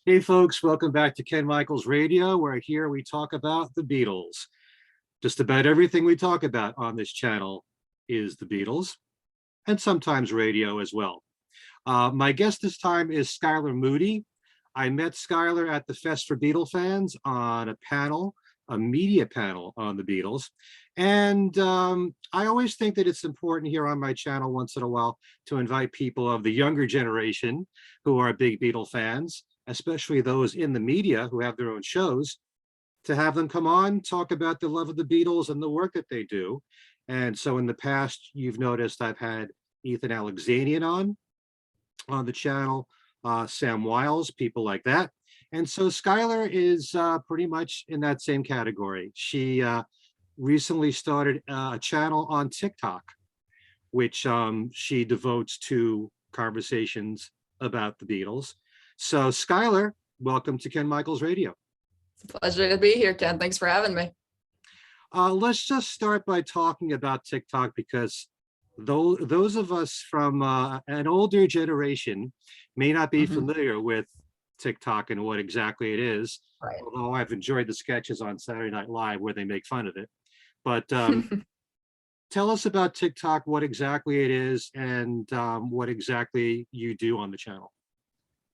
Hey folks, welcome back to Ken Michaels Radio, where here we talk about the Beatles. Just about everything we talk about on this channel is the Beatles, and sometimes radio as well. My guest this time is Skyler Moody. I met Skyler at the Fest for Beatle fans on a panel, a media panel on the Beatles. And I always think that it's important here on my channel once in a while to invite people of the younger generation who are big Beatle fans, especially those in the media who have their own shows, to have them come on, talk about the love of the Beatles and the work that they do. And so in the past, you've noticed I've had Ethan Alexanian on the channel, Sam Wiles, people like that. And so Skyler is pretty much in that same category. She recently started a channel on TikTok, which she devotes to conversations about the Beatles. So Skyler, welcome to Ken Michaels Radio. It's a pleasure to be here, Ken. Thanks for having me. Let's just start by talking about TikTok, because those of us from an older generation may not be familiar with TikTok and what exactly it is, Right. although I've enjoyed the sketches on Saturday Night Live where they make fun of it. But tell us about TikTok, what exactly it is, and what exactly you do on the channel.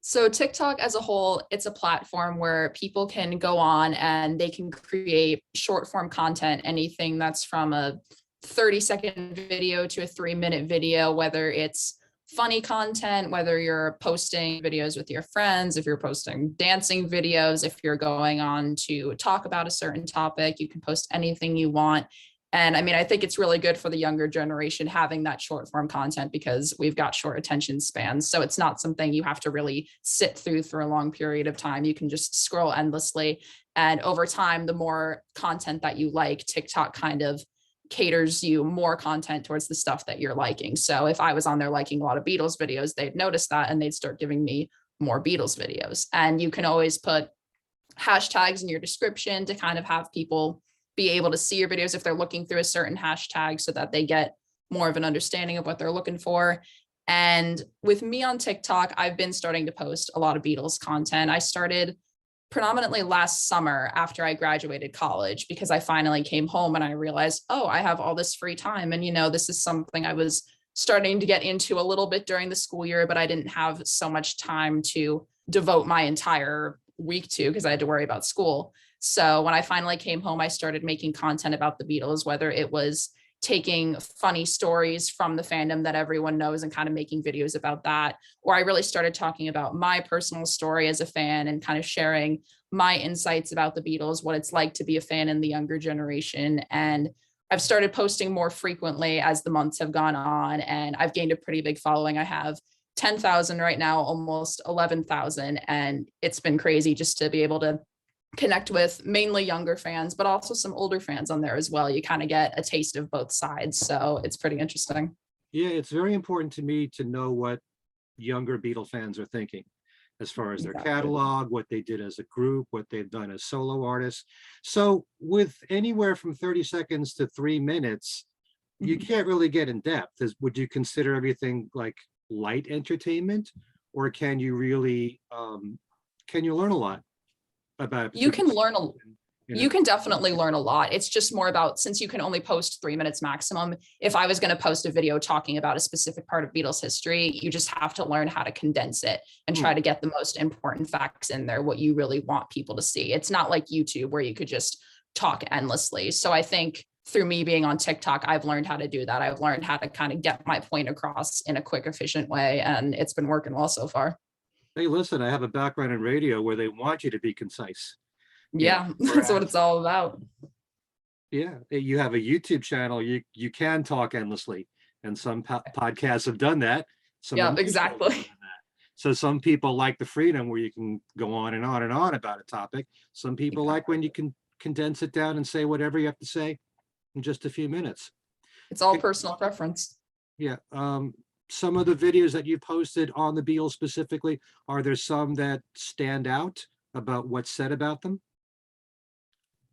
So TikTok as a whole, it's a platform where people can go on and they can create short form content, anything that's from a 30-second video to a 3-minute video, whether it's funny content, whether you're posting videos with your friends, if you're posting dancing videos, if you're going on to talk about a certain topic, you can post anything you want. And I mean, I think it's really good for the younger generation having that short form content because we've got short attention spans. So it's not something you have to really sit through for a long period of time. You can just scroll endlessly. And over time, the more content that you like, TikTok kind of caters you more content towards the stuff that you're liking. So if I was on there liking a lot of Beatles videos, they'd notice that and they'd start giving me more Beatles videos. And you can always put hashtags in your description to kind of have people be able to see your videos if they're looking through a certain hashtag so that they get more of an understanding of what they're looking for. And with me on TikTok, I've been starting to post a lot of Beatles content. I started predominantly last summer after I graduated college because I finally came home and I realized, oh, I have all this free time. And, this is something I was starting to get into a little bit during the school year, but I didn't have so much time to devote my entire week to because I had to worry about school. So when I finally came home, I started making content about the Beatles, whether it was taking funny stories from the fandom that everyone knows and kind of making videos about that, or I really started talking about my personal story as a fan and kind of sharing my insights about the Beatles, what it's like to be a fan in the younger generation. And I've started posting more frequently as the months have gone on, and I've gained a pretty big following. I have 10,000 right now, almost 11,000, and it's been crazy just to be able to connect with mainly younger fans, but also some older fans on there as well. You kind of get a taste of both sides. So it's pretty interesting. Yeah, it's very important to me to know what younger Beatle fans are thinking as far as their catalog, what they did as a group, what they've done as solo artists. So with anywhere from 30 seconds to 3 minutes, you can't really get in depth. Would you consider everything like light entertainment, or can you really, can you learn a lot about it? You can definitely learn a lot. It's just more about, since you can only post 3 minutes maximum, if I was going to post a video talking about a specific part of Beatles history, you just have to learn how to condense it and try to get the most important facts in there, what you really want people to see. It's not like YouTube where you could just talk endlessly. So I think through me being on TikTok, I've learned how to do that. I've learned how to kind of get my point across in a quick, efficient way, and it's been working well so far. Hey, listen, I have a background in radio where they want you to be concise. Yeah, that's what it's all about. Yeah, you have a YouTube channel, you can talk endlessly, and some podcasts have done that. Yeah, exactly. So some people like the freedom where you can go on and on and on about a topic. Some people like when you can condense it down and say whatever you have to say in just a few minutes. It's all personal preference. Yeah. Some of the videos that you posted on the Beatles specifically, are there some that stand out about what's said about them?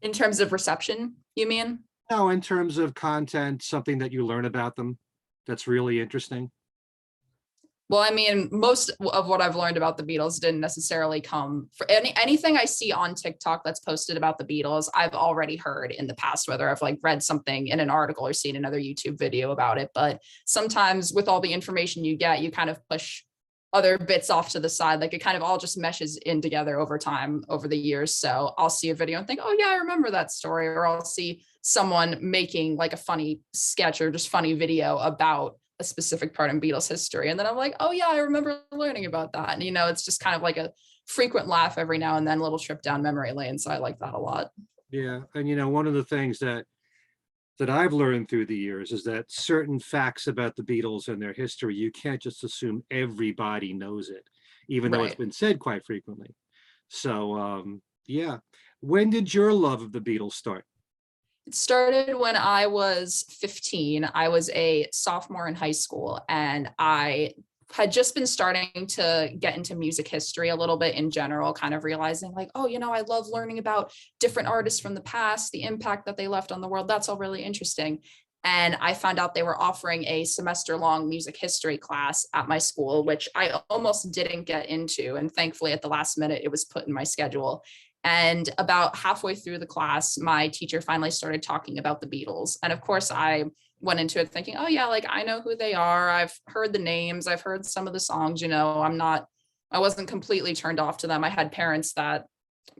In terms of reception, you mean? No, in terms of content, something that you learn about them that's really interesting. Well, I mean, most of what I've learned about the Beatles didn't necessarily come for anything I see on TikTok that's posted about the Beatles. I've already heard in the past, whether I've like read something in an article or seen another YouTube video about it. But sometimes with all the information you get, you kind of push other bits off to the side. Like it kind of all just meshes in together over time, over the years. So I'll see a video and think, oh yeah, I remember that story. Or I'll see someone making like a funny sketch or just funny video about a specific part in Beatles history. And then I'm like, oh yeah, I remember learning about that. And, it's just kind of like a frequent laugh every now and then, a little trip down memory lane. So I like that a lot. Yeah. And one of the things that I've learned through the years is that certain facts about the Beatles and their history, you can't just assume everybody knows it, even though it's Right. been said quite frequently. So yeah. When did your love of the Beatles start? It started when I was 15. I was a sophomore in high school, and I had just been starting to get into music history a little bit in general, kind of realizing like, oh, I love learning about different artists from the past, the impact that they left on the world. That's all really interesting. And I found out they were offering a semester long music history class at my school, which I almost didn't get into. And thankfully, at the last minute, it was put in my schedule. And about halfway through the class, my teacher finally started talking about the Beatles. And of course, I went into it thinking, oh, yeah, like I know who they are. I've heard the names, I've heard some of the songs, I wasn't completely turned off to them. I had parents that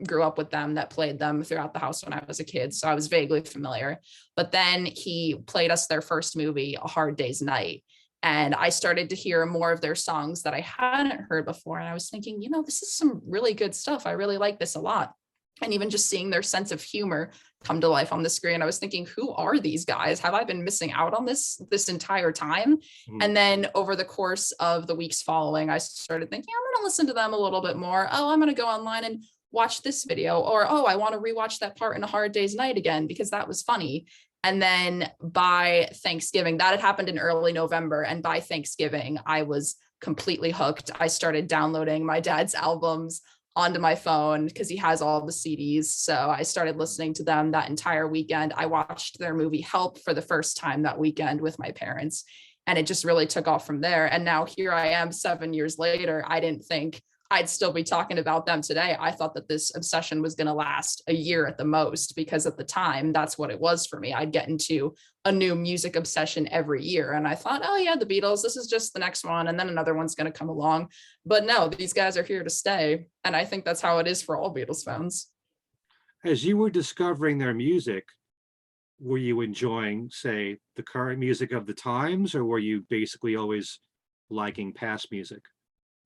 grew up with them that played them throughout the house when I was a kid. So I was vaguely familiar. But then he played us their first movie, A Hard Day's Night. And I started to hear more of their songs that I hadn't heard before. And I was thinking, this is some really good stuff. I really like this a lot. And even just seeing their sense of humor come to life on the screen, I was thinking, who are these guys? Have I been missing out on this entire time? Mm. And then over the course of the weeks following, I started thinking, I'm going to listen to them a little bit more. Oh, I'm going to go online and watch this video. Or, oh, I want to rewatch that part in A Hard Day's Night again because that was funny. And then by Thanksgiving, that had happened in early November. And by Thanksgiving, I was completely hooked. I started downloading my dad's albums onto my phone because he has all the CDs. So I started listening to them that entire weekend. I watched their movie Help for the first time that weekend with my parents. And it just really took off from there. And now here I am 7 years later. I didn't think I'd still be talking about them today. I thought that this obsession was going to last a year at the most, because at the time, that's what it was for me. I'd get into a new music obsession every year. And I thought, oh yeah, the Beatles, this is just the next one. And then another one's going to come along. But no, these guys are here to stay. And I think that's how it is for all Beatles fans. As you were discovering their music, were you enjoying, say, the current music of the times, or were you basically always liking past music?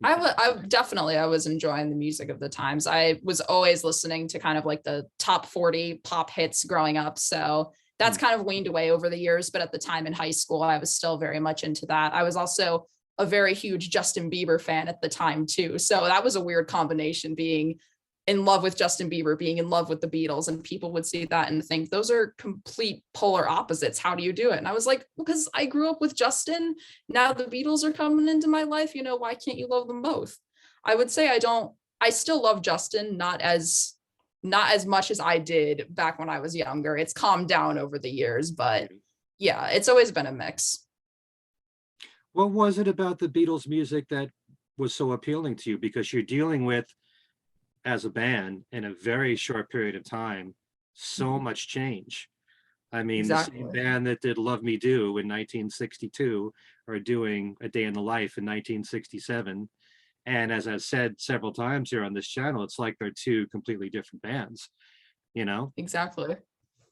I was enjoying the music of the times. I was always listening to kind of like the top 40 pop hits growing up. So that's kind of weaned away over the years. But at the time in high school, I was still very much into that. I was also a very huge Justin Bieber fan at the time too. So that was a weird combination, being in love with Justin Bieber, being in love with the Beatles, and people would see that and think those are complete polar opposites. How do you do it? And I was like, because I grew up with Justin. Now the Beatles are coming into my life. Why can't you love them both? I would say I still love Justin, not as much as I did back when I was younger. It's calmed down over the years, but yeah, it's always been a mix. What was it about the Beatles music that was so appealing to you? Because you're dealing with, as a band, in a very short period of time, so much change. I mean, the same Exactly. band that did Love Me Do in 1962 are doing A Day in the Life in 1967. And as I've said several times here on this channel, it's like they're two completely different bands, you know? Exactly.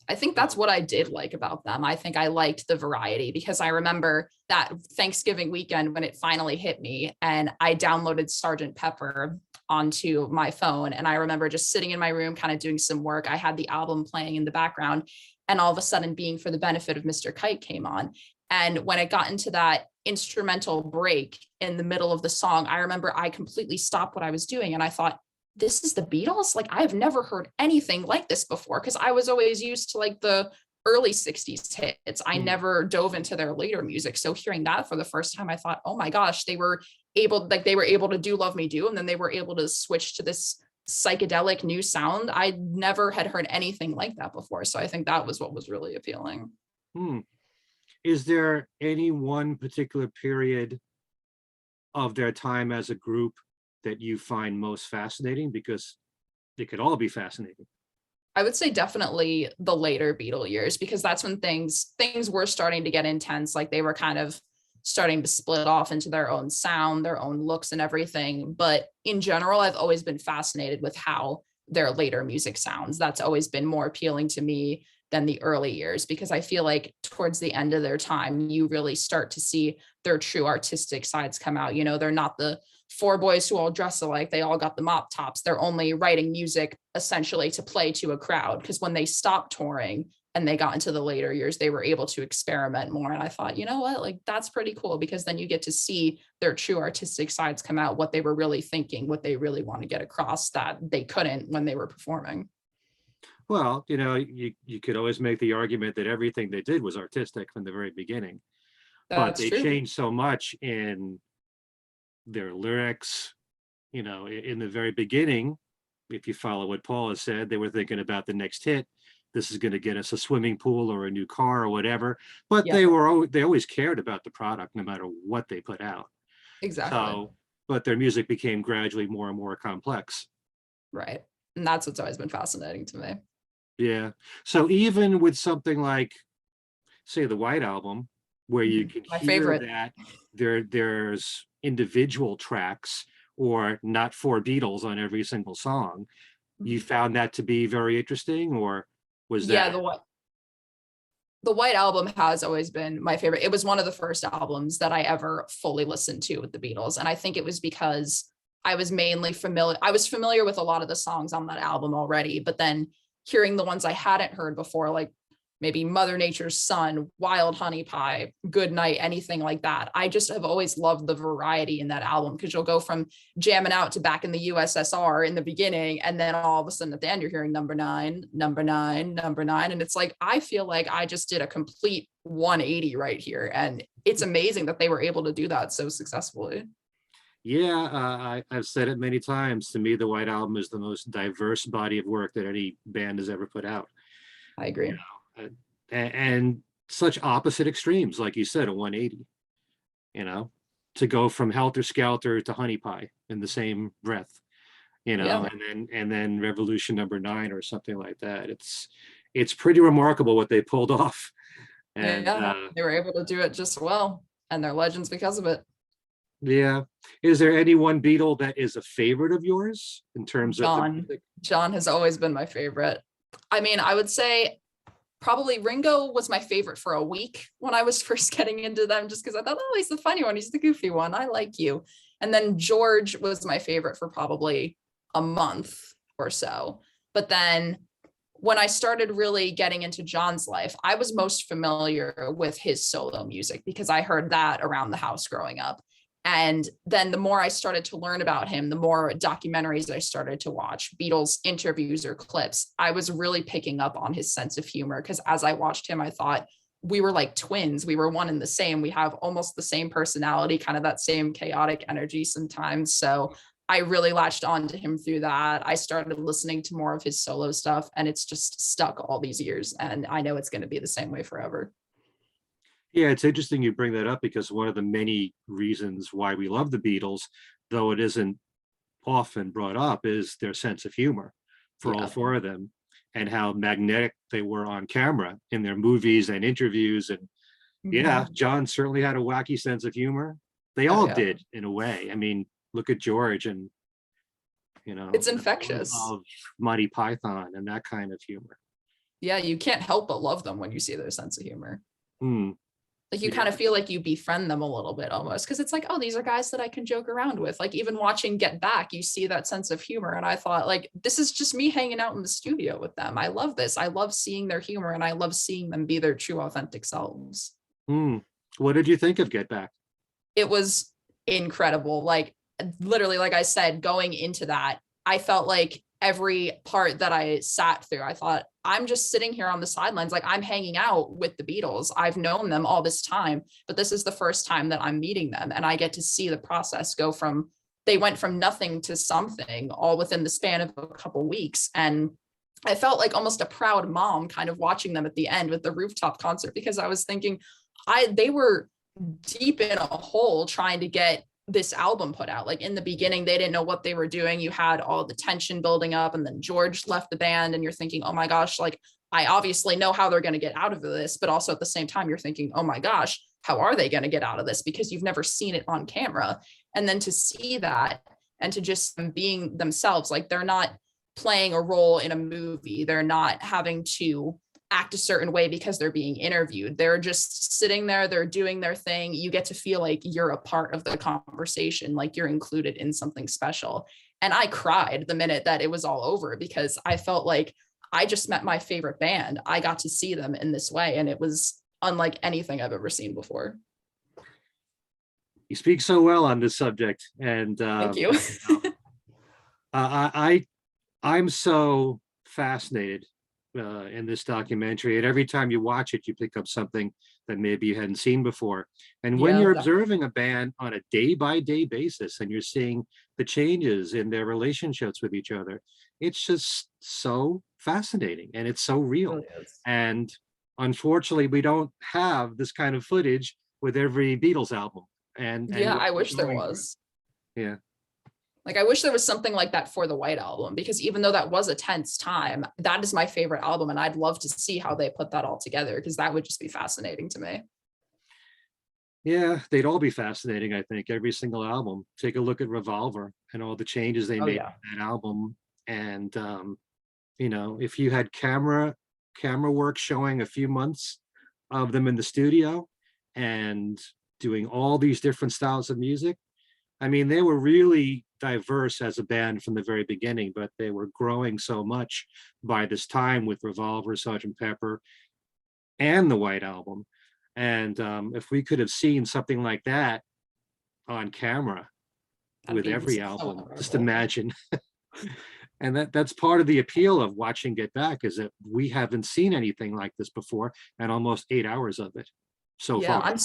I think that's what I did like about them. I think I liked the variety, because I remember that Thanksgiving weekend when it finally hit me and I downloaded Sergeant Pepper onto my phone. And I remember just sitting in my room, kind of doing some work. I had the album playing in the background, and all of a sudden Being for the Benefit of Mr. Kite came on. And when it got into that instrumental break in the middle of the song, I remember I completely stopped what I was doing. And I thought, this is the Beatles? Like, I've never heard anything like this before, because I was always used to like the early 60s hits. I never dove into their later music. So hearing that for the first time, I thought, oh my gosh, they were able to do Love Me Do, and then they were able to switch to this psychedelic new sound. I never had heard anything like that before. So I think that was what was really appealing. Is there any one particular period of their time as a group that you find most fascinating? Because they could all be fascinating. I would say definitely the later Beatle years, because that's when things were starting to get intense. Like they were kind of starting to split off into their own sound, their own looks and everything. But in general, I've always been fascinated with how their later music sounds. That's always been more appealing to me than the early years, because I feel like towards the end of their time, you really start to see their true artistic sides come out. You know, they're not the four boys who all dress alike. They all got the mop tops. They're only writing music essentially to play to a crowd, because when they stopped touring and they got into the later years, they were able to experiment more. And I thought, you know what, like that's pretty cool, because then you get to see their true artistic sides come out, what they were really thinking, what they really want to get across that they couldn't when they were performing. Well, you could always make the argument that everything they did was artistic from the very beginning, but That's they true. changed so much in their lyrics. In the very beginning, if you follow what Paul has said, they were thinking about the next hit. This is going to get us a swimming pool or a new car or whatever. But Yeah, they always cared about the product, no matter what they put out. exactly. So, but their music became gradually more and more complex. Right. And that's what's always been fascinating to me. Yeah. So even with something like, say, the White Album, where you can My hear favorite. that there's individual tracks or not four Beatles on every single song, you found that to be very interesting, or was Yeah, that? the White Album has always been my favorite. It was one of the first albums that I ever fully listened to with the Beatles. And I think it was because I was familiar with a lot of the songs on that album already, but then hearing the ones I hadn't heard before, like maybe Mother Nature's Son, Wild Honey Pie, Good Night, anything like that. I just have always loved the variety in that album, because you'll go from jamming out to Back in the USSR in the beginning, and then all of a sudden at the end you're hearing number nine, number nine, number nine, and it's like I feel like I just did a complete 180 right here, and it's amazing that they were able to do that so successfully. Yeah, I've said it many times. To me, the White Album is the most diverse body of work that any band has ever put out. I You agree. know, and such opposite extremes, like you said, a 180. You know, to go from Helter Skelter to Honey Pie in the same breath. Yeah. And then Revolution Number 9 or something like that. It's pretty remarkable what they pulled off. And Yeah, they were able to do it just well, and they're legends because of it. yeah, is there any one Beatle that is a favorite of yours in terms of the John. music? John has always been my favorite. I mean, I would say probably Ringo was my favorite for a week when I was first getting into them, just because I thought, oh, he's the funny one. He's the goofy one. I like you. And then George was my favorite for probably a month or so. But then when I started really getting into John's life, I was most familiar with his solo music because I heard that around the house growing up. And then the more I started to learn about him, the more documentaries I started to watch, Beatles interviews or clips, I was really picking up on his sense of humor. Because as I watched him, I thought we were like twins. We were one and the same. We have almost the same personality, kind of that same chaotic energy sometimes. So I really latched on to him through that. I started listening to more of his solo stuff, and it's just stuck all these years. And I know it's going to be the same way forever. Yeah, it's interesting you bring that up, because one of the many reasons why we love the Beatles, though it isn't often brought up, is their sense of humor for all Yeah. four of them, and how magnetic they were on camera in their movies and interviews. And yeah, Mhm. John certainly had a wacky sense of humor. They Oh, all yeah. did, in a way. I mean, look at George, and It's of infectious. Monty Python and that kind of humor. Yeah, you can't help but love them when you see their sense of humor. Hmm. Like you kind Yeah. of feel like you befriend them a little bit almost, because it's like, oh, these are guys that I can joke around with. Like even watching Get Back, you see that sense of humor. And I thought, like, this is just me hanging out in the studio with them. I love this. I love seeing their humor, and I love seeing them be their true authentic selves. Hmm. What did you think of Get Back? It was incredible. Like literally, like I said, going into that, I felt like every part that I sat through, I thought, I'm just sitting here on the sidelines. Like I'm hanging out with the Beatles. I've known them all this time, but this is the first time that I'm meeting them. And I get to see the process go from, they went from nothing to something all within the span of a couple weeks. And I felt like almost a proud mom kind of watching them at the end with the rooftop concert, because I was thinking, they were deep in a hole trying to get this album put out. Like in the beginning, they didn't know what they were doing. You had all the tension building up, and then George left the band, and you're thinking, oh my gosh, like I obviously know how they're going to get out of this, but also at the same time, you're thinking, oh my gosh, how are they going to get out of this? Because you've never seen it on camera. And then to see that and to just being themselves, like they're not playing a role in a movie. They're not having to act a certain way because they're being interviewed. They're just sitting there, they're doing their thing. You get to feel like you're a part of the conversation, like you're included in something special. And I cried the minute that it was all over because I felt like I just met my favorite band. I got to see them in this way, and it was unlike anything I've ever seen before. You speak so well on this subject, and Thank you. I'm so fascinated in this documentary, and every time you watch it, you pick up something that maybe you hadn't seen before. And when you're observing a band on a day-by-day basis, and you're seeing the changes in their relationships with each other, it's just so fascinating, and it's so real. It really is. And unfortunately, we don't have this kind of footage with every Beatles album. And Yeah, what I we're wish there going through. was. Yeah. Like, I wish there was something like that for the White Album, because even though that was a tense time, that is my favorite album. And I'd love to see how they put that all together, because that would just be fascinating to me. Yeah, they'd all be fascinating, I think, every single album. Take a look at Revolver and all the changes they made Yeah. in that album. And you know, if you had camera work showing a few months of them in the studio and doing all these different styles of music, I mean, they were really diverse as a band from the very beginning, but they were growing so much by this time with Revolver, Sgt. Pepper, and the White Album. And if we could have seen something like that on camera with every album, just imagine. And that's part of the appeal of watching Get Back, is that we haven't seen anything like this before, and almost 8 hours of it so Yeah, far.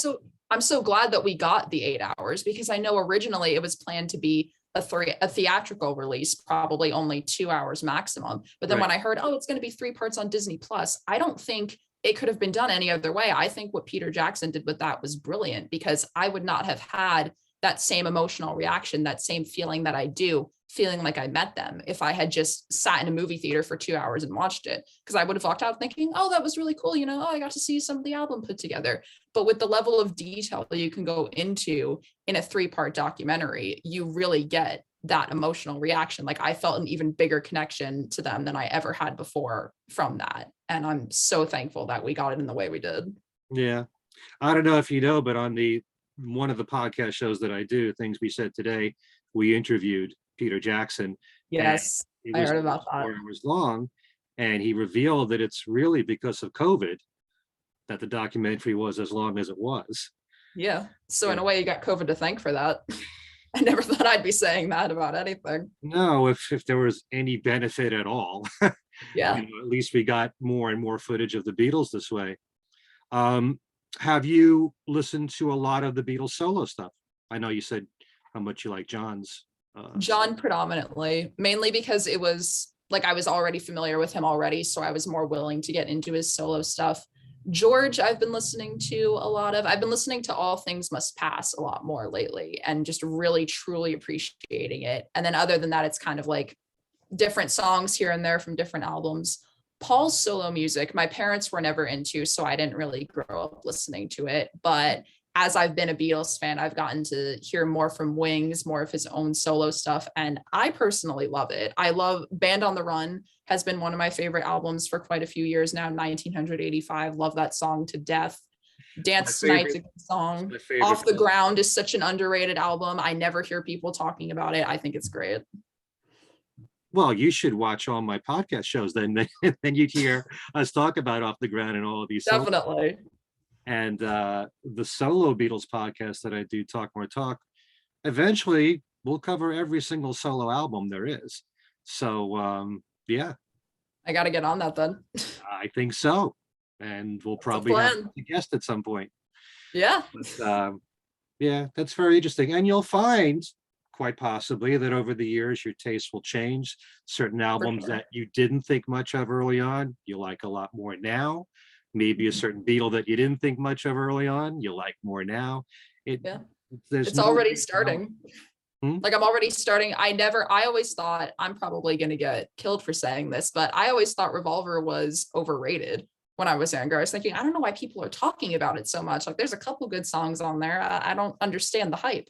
I'm so glad that we got the 8 hours, because I know originally it was planned to be a theatrical release, probably only 2 hours maximum. But then Right. when I heard, oh, it's going to be 3 parts on Disney Plus, I don't think it could have been done any other way. I think what Peter Jackson did with that was brilliant, because I would not have had that same emotional reaction, that same feeling that I do, feeling like I met them, if I had just sat in a movie theater for 2 hours and watched it, because I would have walked out thinking, oh, that was really cool. You know, oh, I got to see some of the album put together. But with the level of detail that you can go into in a 3-part documentary, you really get that emotional reaction. Like, I felt an even bigger connection to them than I ever had before from that. And I'm so thankful that we got it in the way we did. Yeah. I don't know if you know, but on one of the podcast shows that I do, Things We Said Today, we interviewed Peter Jackson. Yes, It I was heard about that. 4 hours long, and he revealed that it's really because of COVID that the documentary was as long as it was. Yeah. So in Yeah. a way, you got COVID to thank for that. I never thought I'd be saying that about anything. No, if there was any benefit at all, Yeah. you know, at least we got more and more footage of the Beatles this way. Have you listened to a lot of the Beatles solo stuff? I know you said how much you like John's. John predominantly, mainly because it was like I was already familiar with him already, so I was more willing to get into his solo stuff. George, I've been listening to a lot of. I've been listening to All Things Must Pass a lot more lately, and just really truly appreciating it. And then other than that, it's kind of like different songs here and there from different albums. Paul's solo music, my parents were never into, so I didn't really grow up listening to it. But as I've been a Beatles fan, I've gotten to hear more from Wings, more of his own solo stuff, and I personally love it. I love Band on the Run, has been one of my favorite albums for quite a few years now. 1985, love that song to death. Dance Tonight's a good song. Off the Ground is such an underrated album. I never hear people talking about it. I think it's great. Well, you should watch all my podcast shows, then then you'd hear us talk about Off the Ground and all of these. Definitely. And the solo Beatles podcast that I do, Talk More Talk, eventually we'll cover every single solo album there is. So yeah, I got to get on that then. I think so. And we'll probably have a guest at some point. Yeah. But, yeah, that's very interesting. And you'll find quite possibly that over the years your taste will change. Certain albums that you didn't think much of early on, you like a lot more now. Maybe a certain Beatle that you didn't think much of early on, you like more now. There's It's no already way to know. starting. Hmm? Like I'm already starting. I always thought, I'm probably going to get killed for saying this, but I always thought Revolver was overrated when I was younger. I was thinking, I don't know why people are talking about it so much. Like there's a couple good songs on there. I don't understand the hype.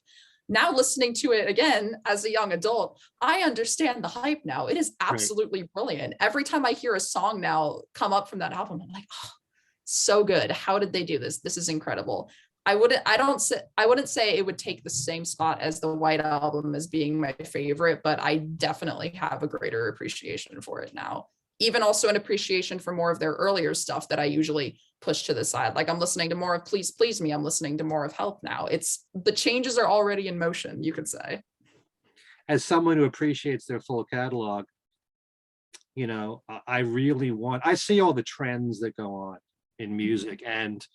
Now listening to it again as a young adult, I understand the hype now. It is Right. absolutely brilliant. Every time I hear a song now come up from that album, I'm like, oh, so good. How did they do this? This is incredible. I wouldn't say it would take the same spot as the White Album as being my favorite, but I definitely have a greater appreciation for it now. Even also an appreciation for more of their earlier stuff that I usually push to the side. Like I'm listening to more of Please Please Me. I'm listening to more of Help now. It's the changes are already in motion, you could say. As someone who appreciates their full catalog, I really I see all the trends that go on in music, and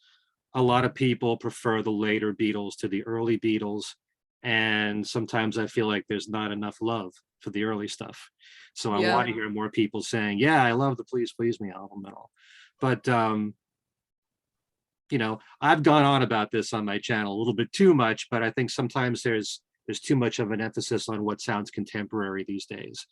a lot of people prefer the later Beatles to the early Beatles. And sometimes I feel like there's not enough love for the early stuff. So I want Yeah. to hear more people saying, yeah, I love the Please Please Me album and all. But I've gone on about this on my channel a little bit too much, but I think sometimes there's too much of an emphasis on what sounds contemporary these days.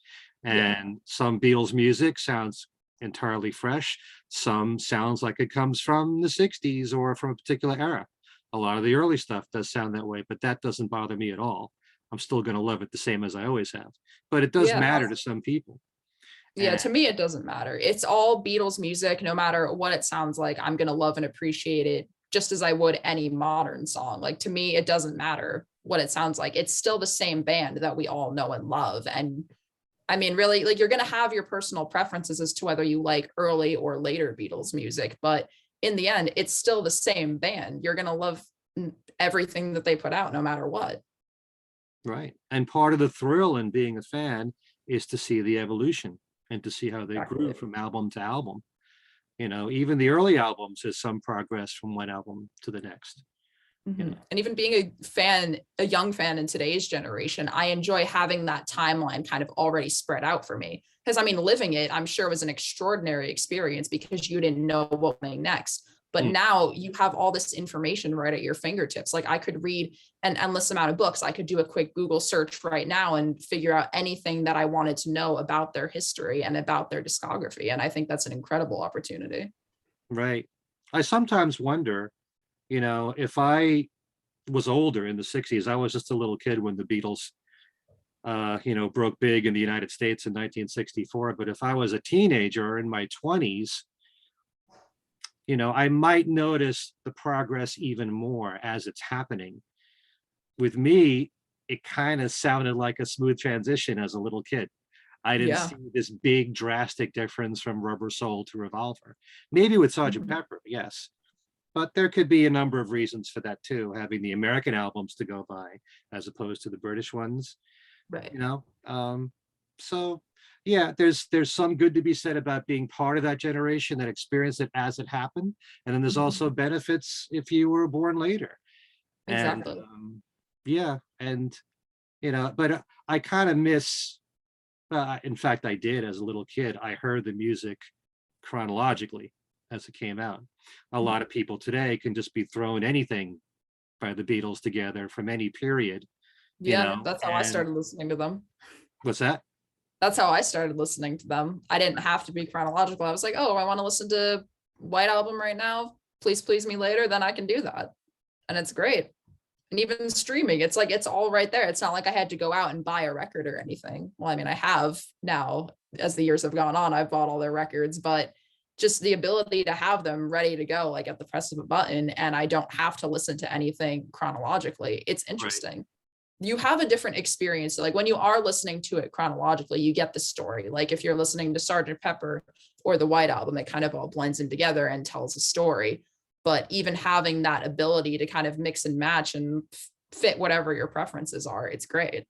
Yeah. And some Beatles music sounds entirely fresh. Some sounds like it comes from the 60s or from a particular era. A lot of the early stuff does sound that way, but that doesn't bother me at all. I'm still going to love it the same as I always have. But it does Yeah. matter to some people. Yeah, And to me, it doesn't matter. It's all Beatles music, no matter what it sounds like. I'm going to love and appreciate it just as I would any modern song. Like to me, it doesn't matter what it sounds like. It's still the same band that we all know and love. And I mean, really, like you're going to have your personal preferences as to whether you like early or later Beatles music. But in the end, it's still the same band. You're going to love everything that they put out, no matter what. right. And part of the thrill in being a fan is to see the evolution and to see how they grew Exactly. from album to album. Even the early albums, there's some progress from one album to the next. And even being a young fan in today's generation, I enjoy having that timeline kind of already spread out for me. Because I mean, living it, I'm sure was an extraordinary experience because you didn't know what was next. But Mm, now you have all this information right at your fingertips. Like I could read an endless amount of books. I could do a quick Google search right now and figure out anything that I wanted to know about their history and about their discography. And I think that's an incredible opportunity. right. I sometimes wonder, if I was older in the 60s, I was just a little kid when the Beatles, broke big in the United States in 1964. But if I was a teenager in my 20s, I might notice the progress even more as it's happening. With me, it kind of sounded like a smooth transition as a little kid. I didn't Yeah. see this big drastic difference from Rubber Soul to Revolver. Maybe with Sergeant Mhm. Pepper, yes. But there could be a number of reasons for that too, having the American albums to go by as opposed to the British ones, Right. you know. So yeah, there's some good to be said about being part of that generation that experienced it as it happened. And then there's also Mhm. benefits if you were born later. And Exactly. yeah, and but I kind of miss, in fact, I did as a little kid. I heard the music chronologically as it came out. A lot of people today can just be thrown anything by the Beatles together from any period, Yeah, that's how I and started listening to them. what's that? That's how I started listening to them. I didn't have to be chronological. I was like, oh, I want to listen to White Album right now. Please please me later, then I can do that. And it's great. And even streaming, it's like it's all right there. It's not like I had to go out and buy a record or anything. Well, I mean, I have now as the years have gone on, I've bought all their records, but just the ability to have them ready to go, like at the press of a button, and I don't have to listen to anything chronologically. It's Right. interesting. You have a different experience. Like when you are listening to it chronologically, you get the story. Like if you're listening to Sergeant Pepper or the White Album, it kind of all blends in together and tells a story. But even having that ability to kind of mix and match and fit whatever your preferences are, it's great.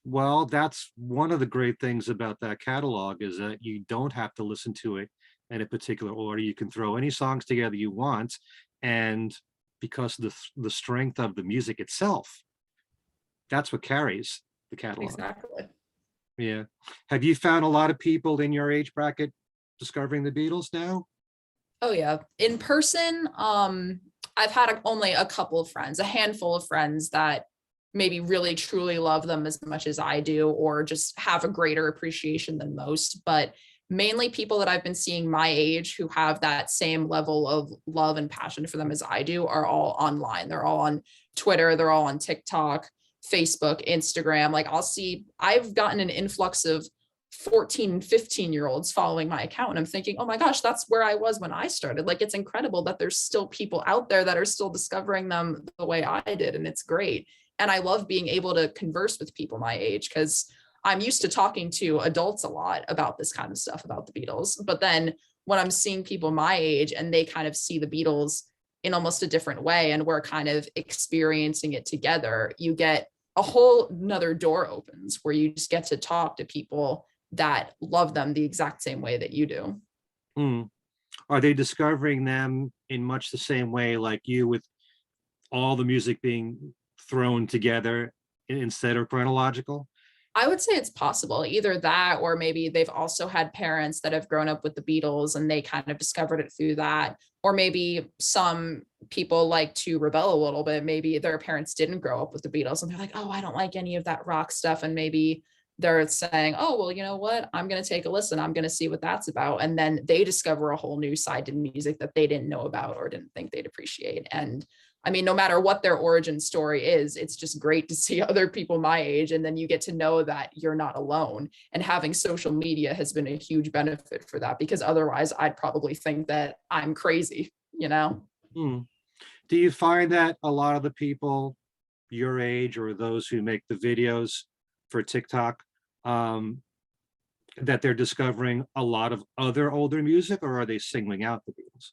Well, that's one of the great things about that catalog is that you don't have to listen to it in a particular order. You can throw any songs together you want, and because of the strength of the music itself, that's what carries the catalog. Exactly. Yeah. Have you found a lot of people in your age bracket discovering the Beatles now? Oh yeah. In person, I've had only a couple of friends, a handful of friends that maybe really truly love them as much as I do, or just have a greater appreciation than most. But mainly people that I've been seeing my age who have that same level of love and passion for them as I do are all online. They're all on Twitter, they're all on TikTok, Facebook, Instagram. Like I've gotten an influx of 14, 15-year-olds following my account. And I'm thinking, oh my gosh, that's where I was when I started. Like, it's incredible that there's still people out there that are still discovering them the way I did. And it's great. And I love being able to converse with people my age, because I'm used to talking to adults a lot about this kind of stuff, about the Beatles. But then when I'm seeing people my age and they kind of see the Beatles in almost a different way, and we're kind of experiencing it together, you get a whole another door opens where you just get to talk to people that love them the exact same way that you do. Mm. Are they discovering them in much the same way like you, with all the music being thrown together instead of chronological? I would say it's possible, either that, or maybe they've also had parents that have grown up with the Beatles and they kind of discovered it through that. Or maybe some people like to rebel a little bit. Maybe their parents didn't grow up with the Beatles and they're like, oh, I don't like any of that rock stuff. And maybe they're saying, oh, well, you know what? I'm going to take a listen. I'm going to see what that's about. And then they discover a whole new side to music that they didn't know about or didn't think they'd appreciate. And I mean, no matter what their origin story is, it's just great to see other people my age. And then you get to know that you're not alone. And having social media has been a huge benefit for that, because otherwise I'd probably think that I'm crazy, you know? Hmm. Do you find that a lot of the people your age, or those who make the videos for TikTok, that they're discovering a lot of other older music, or are they singling out the Beatles?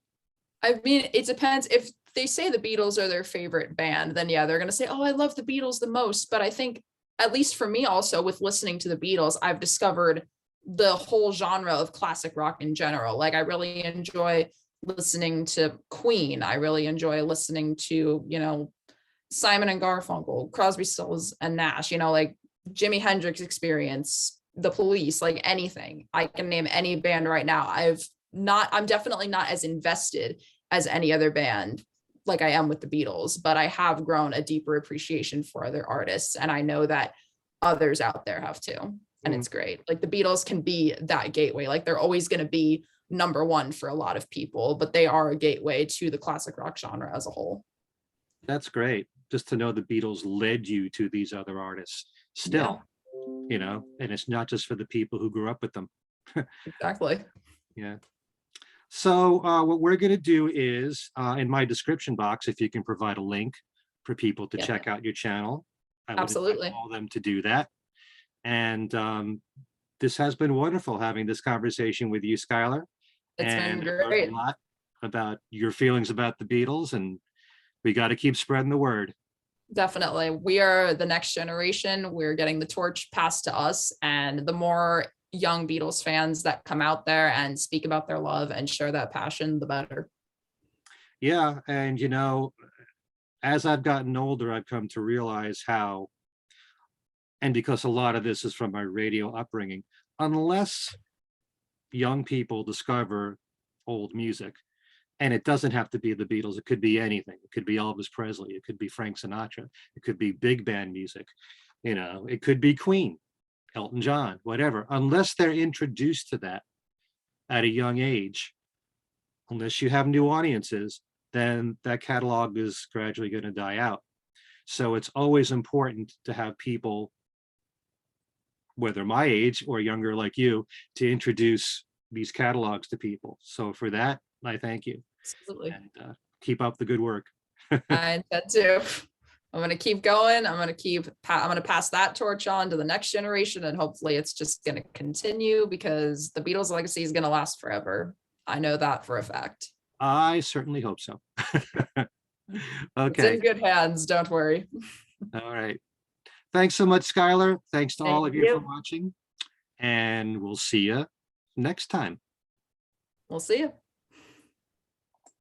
I mean, it depends. If they say the Beatles are their favorite band, then yeah, they're going to say, oh, I love the Beatles the most. But I think, at least for me also, with listening to the Beatles, I've discovered the whole genre of classic rock in general. Like, I really enjoy listening to Queen. I really enjoy listening to, you know, Simon and Garfunkel, Crosby, Stills and Nash, you know, like Jimi Hendrix Experience, The Police, like anything. I can name any band right now. I'm definitely not as invested as any other band like I am with the Beatles, but I have grown a deeper appreciation for other artists. And I know that others out there have too. And it's great. Like, the Beatles can be that gateway. Like, they're always going to be number one for a lot of people, but they are a gateway to the classic rock genre as a whole. That's great. Just to know the Beatles led you to these other artists still, you know, and it's not just for the people who grew up with them. Exactly. Yeah. So what we're going to do is, in my description box, if you can provide a link for people to check out your channel, I would Absolutely. invite all them to do that. And this has been wonderful having this conversation with you, Skylar. It's And been I learned great. a lot about your feelings about the Beatles, and we got to keep spreading the word. Definitely. We are the next generation. We're getting the torch passed to us. And the more young Beatles fans that come out there and speak about their love and share that passion, the better. Yeah. And, you know, as I've gotten older, I've come to realize how, and because a lot of this is from my radio upbringing, unless young people discover old music, and it doesn't have to be the Beatles, it could be anything. It could be Elvis Presley, it could be Frank Sinatra, it could be big band music, you know, it could be Queen, Elton John, whatever. Unless they're introduced to that at a young age, unless you have new audiences, then that catalog is gradually going to die out. So it's always important to have people, whether my age or younger like you, to introduce these catalogs to people. So for that, I thank you. Absolutely. And keep up the good work. I intend to. I'm going to keep going. I'm going to pass that torch on to the next generation. And hopefully it's just going to continue, because the Beatles legacy is going to last forever. I know that for a fact. I certainly hope so. It's Okay. in good hands. Don't worry. All right. Thanks so much, Skylar. Thanks to all Thank of you for you. watching. And we'll see you next time. We'll see you.